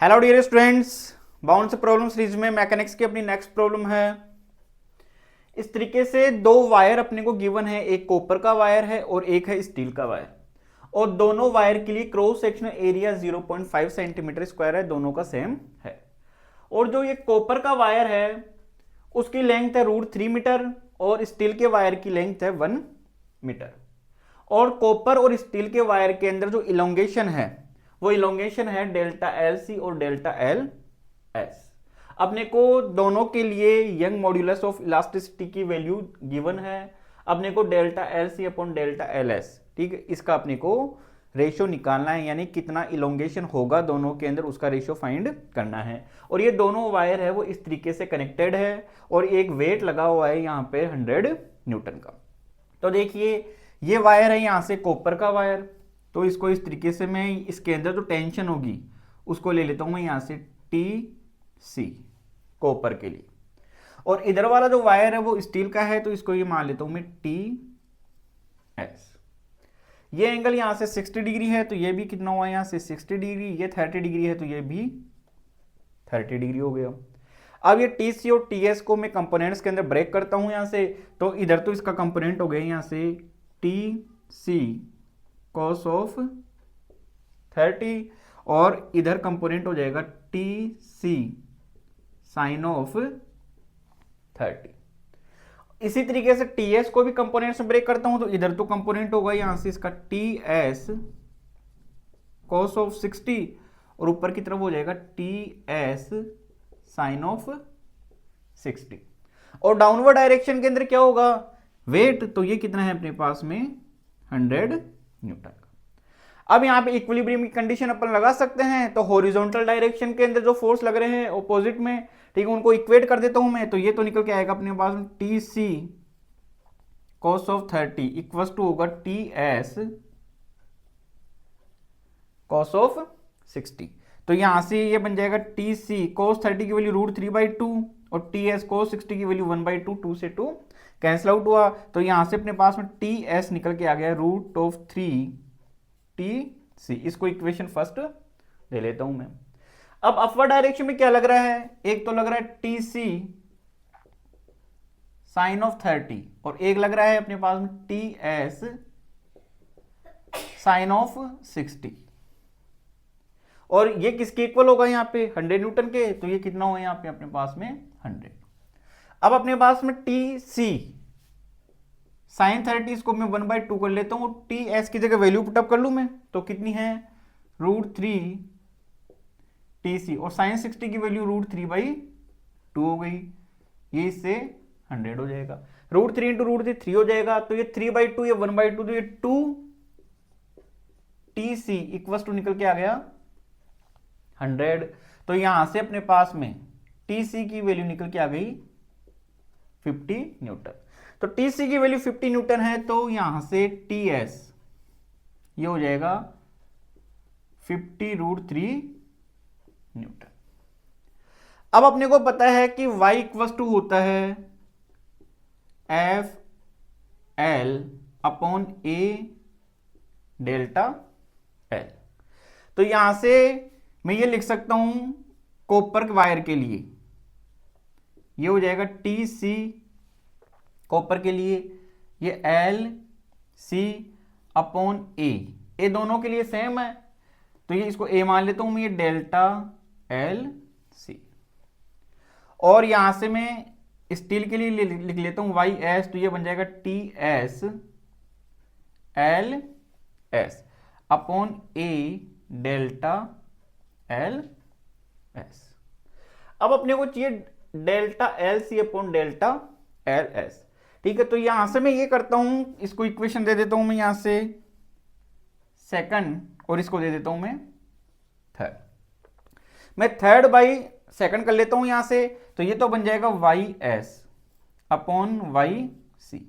Hello dear students, bound problem series में mechanics की अपनी नेक्स्ट प्रॉब्लम है। इस तरीके से दो वायर अपने को गिवन है, एक कॉपर का वायर है और एक है स्टील का वायर, और दोनों वायर के लिए cross sectional area 0.5 centimetre square है, दोनों का सेम है। और जो ये कॉपर का वायर है उसकी लेंथ है √3 मीटर और स्टील के वायर की लेंथ है 1 मीटर। और कॉपर और स्टील के वायर के अंदर जो इलोंगेशन है वो इलोंगेशन है डेल्टा एल सी और डेल्टा एल एस। अपने को दोनों के लिए यंग मॉड्यूलस ऑफ इलास्टिसिटी की वैल्यू गिवन है। अपने को delta L C upon delta L S, ठीक है, इसका अपने को रेशियो निकालना है, यानी कितना इलोंगेशन होगा दोनों के अंदर उसका रेशियो फाइंड करना है। और ये दोनों वायर है वो इस तरीके से कनेक्टेड है और एक वेट लगा हुआ है यहाँ पे 100 न्यूटन का। तो देखिए ये वायर है यहाँ से कॉपर का वायर, तो इसको इस तरीके से मैं इसके अंदर जो टेंशन होगी उसको ले लेता हूं मैं यहाँ से टी सी कॉपर के लिए। और इधर वाला जो वायर है वो स्टील का है, तो इसको ये मान लेता हूं मैं टी एस। ये एंगल यहाँ से 60 डिग्री है, तो ये भी कितना हुआ यहाँ से 60 डिग्री। ये 30 डिग्री है, तो ये भी 30 डिग्री हो गया। अब ये टी सी और टी एस को मैं कंपोनेंट्स के अंदर ब्रेक करता हूं यहाँ से, तो इधर तो इसका कंपोनेंट हो गया यहाँ से टी सी cos ऑफ 30 और इधर कंपोनेंट हो जाएगा टी सी साइन ऑफ 30। इसी तरीके से टी एस को भी कंपोनेंट्स में ब्रेक करता हूं, तो इधर तो कंपोनेंट होगा यहां से इसका टी एस cos ऑफ 60 और ऊपर की तरफ हो जाएगा टी एस साइन ऑफ 60। और डाउनवर्ड डायरेक्शन के अंदर क्या होगा वेट, तो ये कितना है अपने पास में 100 न्यूटन का। अब यहां पे इक्विलिब्रियम की कंडीशन अपन लगा सकते हैं, तो हॉरिजॉन्टल डायरेक्शन के अंदर जो फोर्स लग रहे हैं ऑपोजिट में, ठीक है, उनको इक्वेट कर देता हूं मैं, तो ये तो निकल के आएगा अपने पास में T C cos of 30 equal to होगा टी एस cos ऑफ 60। तो यहां से ये बन जाएगा टी सी cos 30 की वैल्यू √3/2 और टी एस cos 60 की वैल्यू 1/2, 2 से 2 कैंसिल आउट हुआ, तो यहां से अपने पास में टी एस निकल के आ गया √3 टी सी। इसको इक्वेशन फर्स्ट ले लेता हूं मैं। अब अपवर्ड डायरेक्शन में क्या लग रहा है, एक तो लग रहा है टी सी साइन ऑफ 30 और एक लग रहा है अपने पास में टी एस साइन ऑफ 60। और ये किसके इक्वल होगा यहाँ पे 100 न्यूटन के, तो ये कितना होगा यहाँ पे अपने पास में 100। अब अपने पास में टी सी साइन 30 इसको मैं 1/2 कर लेता हूं, टी एस की जगह वैल्यू पुटअप कर लू मैं, तो कितनी है √3 टी सी और साइन 60 की वैल्यू √3/2 हो गई। ये इससे 100 हो जाएगा, √3 इंटू √3 3 हो जाएगा, तो ये 3/2 या 1/2, तो ये 2 टी सी इक्वल टू निकल के आ गया 100। तो यहां से अपने पास में टी सी की वैल्यू निकल के आ गई 50 न्यूटन। तो टी सी की वैल्यू 50 न्यूटन है, तो यहां से टी एस ये हो जाएगा 50 √3 न्यूटन। अब अपने को पता है कि y इक्वल टू होता है F L upon a delta L. तो यहां से मैं ये लिख सकता हूं कॉपर वायर के लिए ये हो जाएगा टी सी कॉपर के लिए ये एल सी अपॉन ए दोनों के लिए सेम है, तो ये इसको ए मान लेता हूं मैं, ये डेल्टा एल सी। और यहां से मैं स्टील के लिए लिख लेता हूं वाई एस, तो ये बन जाएगा T S L S upon a delta L S. अब अपने को चाहिए delta L C upon delta L S, ठीक है। तो यहां से मैं ये करता हूं, इसको इक्वेशन दे देता हूं मैं यहां से सेकंड और इसको दे देता हूं मैं थर्ड। मैं थर्ड बाई सेकंड कर लेता हूं यहां से, तो ये तो बन जाएगा Y S upon Y C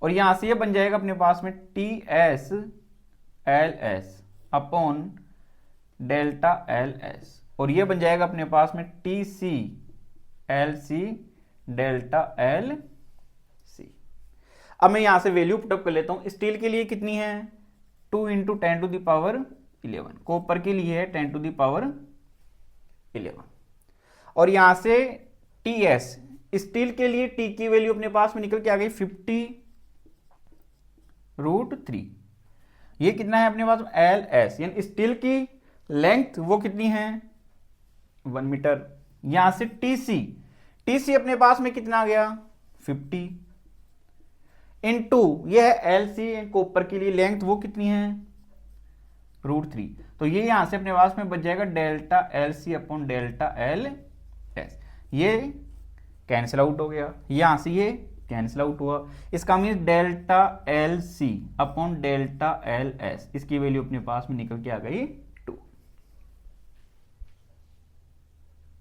और यहां से ये बन जाएगा अपने पास में T S L S upon delta L S और ये बन जाएगा अपने पास में T C L C delta L C. अब मैं यहां से वैल्यू पुटअप कर लेता हूं। स्टील के लिए कितनी है 2 × 10⁻11, कॉपर के लिए है 10⁻⁴ 11। और यहां से टी एस, स्टील के लिए टी की वैल्यू अपने पास में निकल के आ गई 50√3। ये कितना है अपने पास एल एस, यानी स्टील की लेंथ वो कितनी है 1 मीटर। यहां से टीसी, टीसी अपने पास में कितना आ गया 50 इनटू ये है एल सी, कॉपर के लिए लेंथ वो कितनी है √3। तो ये यहां से अपने पास में बच जाएगा delta L C upon delta L S. ये कैंसिल आउट हो गया, यहां से ये कैंसिल आउट हुआ। इसका mean delta L C upon delta L S, इसकी वैल्यू अपने पास में निकल के आ गई